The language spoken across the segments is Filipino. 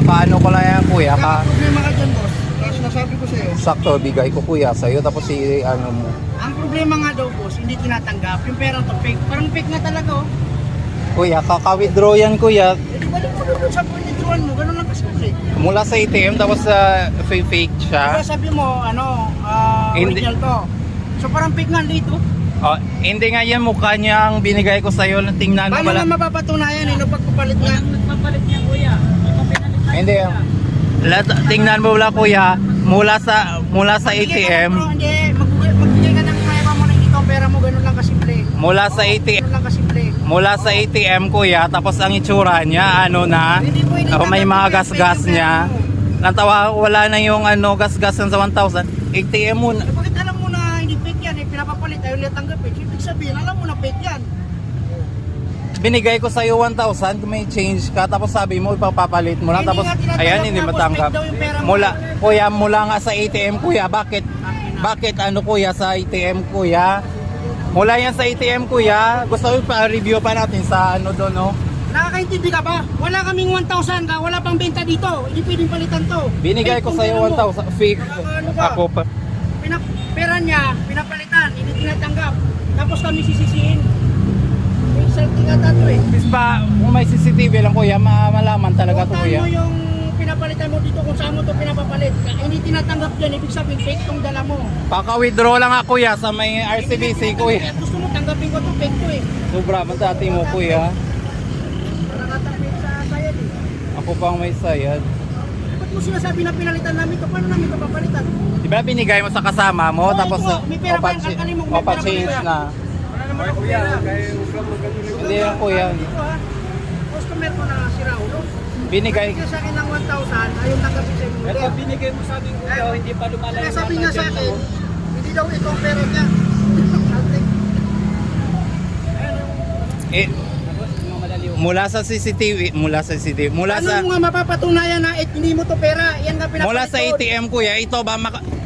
Kakaano ko lang yan kuya. Kaya problema ka dyan, boss. Kasi nasabi ko sa'yo. Sakto, bigay ko kuya sa'yo. Tapos si ano mo. Ang problema nga daw, boss, hindi tinatanggap. Yung pera to fake. Parang fake na talaga, oh. Kuya, kaka-withdraw yan kuya. Eh, balik mo doon sa pinitruan mo. Ganun lang kasi, eh. Mula sa ATM tapos fake siya. Diba sabi mo, ano, Hindi. original to. So parang fake nga dito. Oh, hindi nga yan mukha niya ang binigay ko sa'yo. Tingnan mo Paano pala. nga mapapatunayan, eh, no, pagpapalit nga? Nagpapalit niya kuya. Hindi. Tingnan mo wala kuya. Mula sa ATM. Hindi, magbigay ka ng kaya mo na dito ang pera mo. Ganun lang kasimple. Mula sa ATM. Ganun lang kasimple. Mula sa ATM kuya. Tapos ang itsura niya ano na. Hindi pwede May mga tanggapin gas-gas yung pera niya. mo. Natawa, wala na yung ano, gas-gas sa 1,000. ATM mo na. Eh, bakit alam mo na hindi fake yan, eh, pinapapalit, ayaw nila tanggapin. Ibig sabihin, alam mo na fake yan. Binigay ko sa iyo 1,000, may change ka, tapos sabi mo ipapapalit mo lang, Hindi tapos nga tinatanggap, ayan, hindi tapos matanggap. fake daw yung pera mo. Mula, kuya, mula nga sa ATM kuya, bakit ano kuya sa ATM kuya? Mula yan sa ATM kuya, gusto ko pa-review pa natin sa ano doon, no? Nakakaintindi ka ba? Wala kaming 1,000 ka, wala pang benta dito. Hindi pwedeng palitan to. Binigay Fake ko tong sa iyo pera mo. 1,000, fake. Ano ba? Ako pa. Pera niya, pinapalitan, hindi tinatanggap. Tapos kami sisisihin. May insulting ata to eh. Bis pa, kung may CCTV lang kuya, malaman talaga to Kung kuya. mo yung pinapalitan mo dito, kung saan mo to pinapapalit. Hindi tinatanggap dyan, ibig sabihin fake tong dala mo. Paka-withdraw lang ako kuya sa may RCBC kuya. Gusto mo tanggapin ko to, fake to eh. Sobra, matati mo kuya. Para katapit sa sayad eh. Ako pang may sayad. Ba't mo sinasabi na pinalitan namin to? Paano namin ito papalitan? Di ba binigay mo sa kasama mo, Oo, tapos ito, may pera ba yung kalkalin mo? May pera ba change yung na. Wala naman ako pera. Hindi yan kuya. Dito ha. Customer ko na si Raulo. Binigay. Binigay sa akin ng 1,000, ayaw tanggapin sa inyo. Ito binigay mo sa amin kuya, hindi pa lumalay. Kaya sabi nga sa akin, hindi daw ito ang pera niya. Something. Eh, mula sa CCTV, mula Ano sa mo nga mapapatunayan na hindi mo to pera? Yan nga pinapalit mula sa ko. ATM kuya, ito ba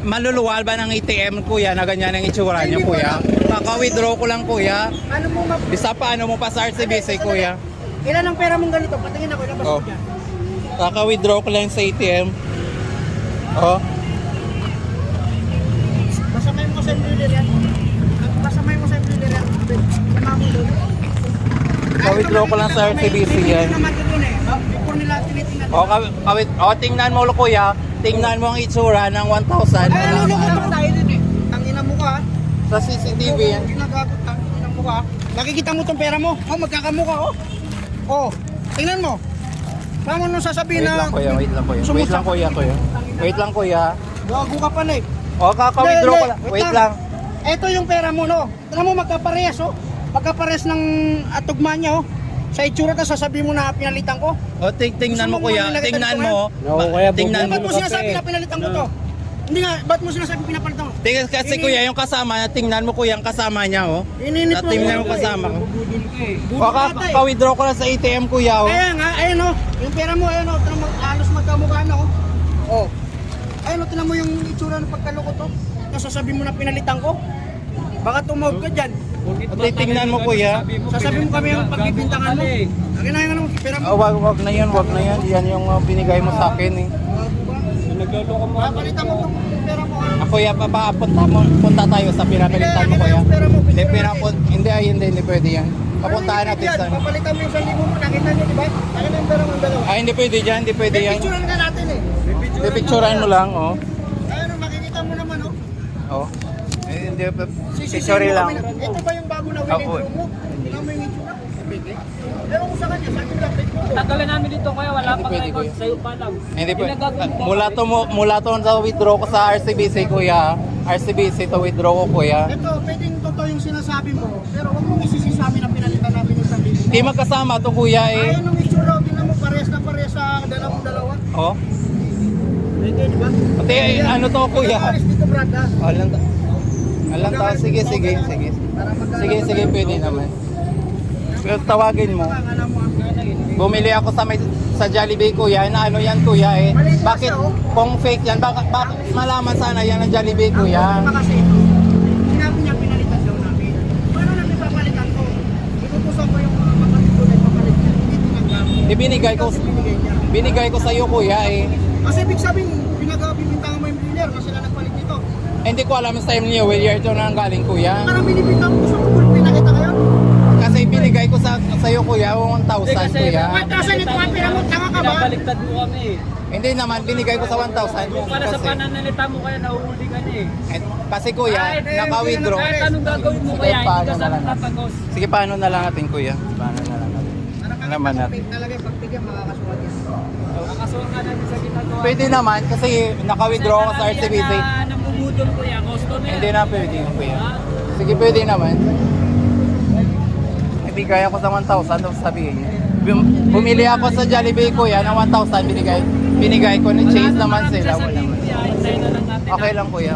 maluluwal ba ng ATM kuya na ganyan ang itsura niya kuya? Kaka-withdraw ko lang kuya. Ano mo Bisa pa ano mo pa sa RCBC kuya. Ilan ang pera mong ganito? Patingin ako, ilabas Oh. ko dyan. Kaka-withdraw ko lang sa ATM. Oh, Pasamay mo sa embryoder yan. Pasamay mo sa embryoder yan. Sama mo doon. Ka-withdraw ko lang sa RCBC yan. Hindi naman doon eh. Before nila tinitingnan. Tingnan mo kuya, tingnan mo ang itsura ng 1,000. Ay, lulukot ako tayo din eh. Tangina mo ka. Sa CCTV yan. Ginagagot, tangina mo ka. Nakikita mo tong pera mo. Oh, magkakamukha oh. Oh, tingnan mo. Paano nung sasabihin Wait na... lang kuya, wait lang kuya. Wait lang kuya, kuya. Wait lang kuya. Gago ka pala eh. O, kaka-withdraw ko lang. Wait lang. Ito yung pera mo, no? Tignan mo, magkaparehas, oh. Magkaparehas ng atugma niya, oh. Sa itsura ka, sasabihin mo na pinalitan ko. O, tingnan mo Gusto mo kuya. nilagay Tingnan dito, mo. Tingnan mo. Ba't mo sinasabi na pinalitan ko to? Hindi nga, ba't mo sinasabi pinapalitan ko? Tingnan kasi kuya, yung kasama, tingnan mo kuya, yung kasama niya, oh. Ininit mo. Tingnan mo kasama ko. O, kaka-withdraw ko lang sa ATM kuya, oh. Kaya nga, ayun, oh. Yung pera mo, ayun, oh. Tignan mo, halos magkamukha na, oh. Oh. Ayun, oh, tignan mo yung itsura ng pagkaloko to. Tapos sasabihin mo na pinalitan ko. Baka tumawag ka dyan. Tingnan mo kuya. Sasabihin mo kami yung pagpipintangan mo. Akin na yung pera mo. Oh, wag na yan, wag na yan. Yan yung binigay mo sa akin, eh. Nagloloko mo. Papalitan mo itong pera mo. Ako kuya, punta tayo sa pinapalitan mo kuya. Hindi pwede yan. Papuntahan natin sa... Papalitan mo yung 1,000 mo. Nakita niyo, di ba? Akin na yung pera mo ang dalawa. Ay, hindi pwede yan, hindi pwede yan. Picturean ka natin eh. Pipicturean mo lang, oh. Ayun, makikita mo naman, oh. Oh. Eh, hindi, Sisisihin sorry mo lang. kami na- Ito ba yung bago na Ako. winidro mo? Tingnan mo yung itsura. Ewan ko sa kanya, sabi lang, fake mo. Tatagal namin dito kuya, wala Hindi pang pwede, record, kuya. sa'yo pa lang. Hindi po. Ginagagawin mo. Mula to sa withdraw ko sa RCBC kuya. RCBC to withdraw ko kuya. Ito, pwedeng totoo yung sinasabi mo, pero huwag mong isisi sa amin na pinalitan namin yung 1,000 mo. Hindi magkasama to kuya eh. Ayun yung itsura, tingnan mo, parehas na parehas sa dalawang dalawa. Oh. Pwede, di ba? Pati ano to kuya. Alis dito, Brad, ha? Alam ta, sige. Para magkaroon Sige, pwede naman. Pero tawagin mo. Alam mo, Bumili ako sa Jollibee kuya, na ano yan kuya eh. Bakit kung fake yan, bakit malaman sana yan ang Jollibee kuya? Ang kasi ito, sinabi niya pinalitan daw namin. Paano namin papalitan ko? Inutusan ko yung mga kapatid ko na ipapalit niya. Hindi tinanggap. Ibinigay ko. Kasi binigay niya. Binigay ko sa iyo kuya eh. Kasi ibig sabihin, pinag-bibintangan mo yung dealer na sila nagpalit dito. Hindi ko alam sa time niyo, where year ito nang galing kuya. Parang binibintang mo sa Google, pinakita kayo. Kasi binigay ko sa iyo kuya, 1,000 kuya. 1,000 ito ang pera mo, tanga ka ba? Pinabaliktad mo kami eh. Hindi naman, binigay ko sa 1,000. Kung para sa Kasi, pananalita mo kaya nahuhuli ka na eh. kasi kuya, naka-withdraw. Kahit anong gagawin mo Sige, kaya, hindi paano ka na sa lang? tatagos. Sige, paano na lang natin kuya? Paano na lang natin? Naman natin. Talaga yung pagtigyan, makakasuwag yan. Nakasuwag ka namin sa ginagawa. Pwede naman kasi naka-withdraw ako sa RCBC. Na nambubudol ko yan, customer. Hindi na pwede kuya. Sige, pwede naman. Ibigay ako sa 1,000, tapos sabihin niya. Bumili ako sa Jollibee kuya ng 1,000, binigay ko ni Chase naman sila. Wala naman. Hintayin na lang natin. Okay lang kuya.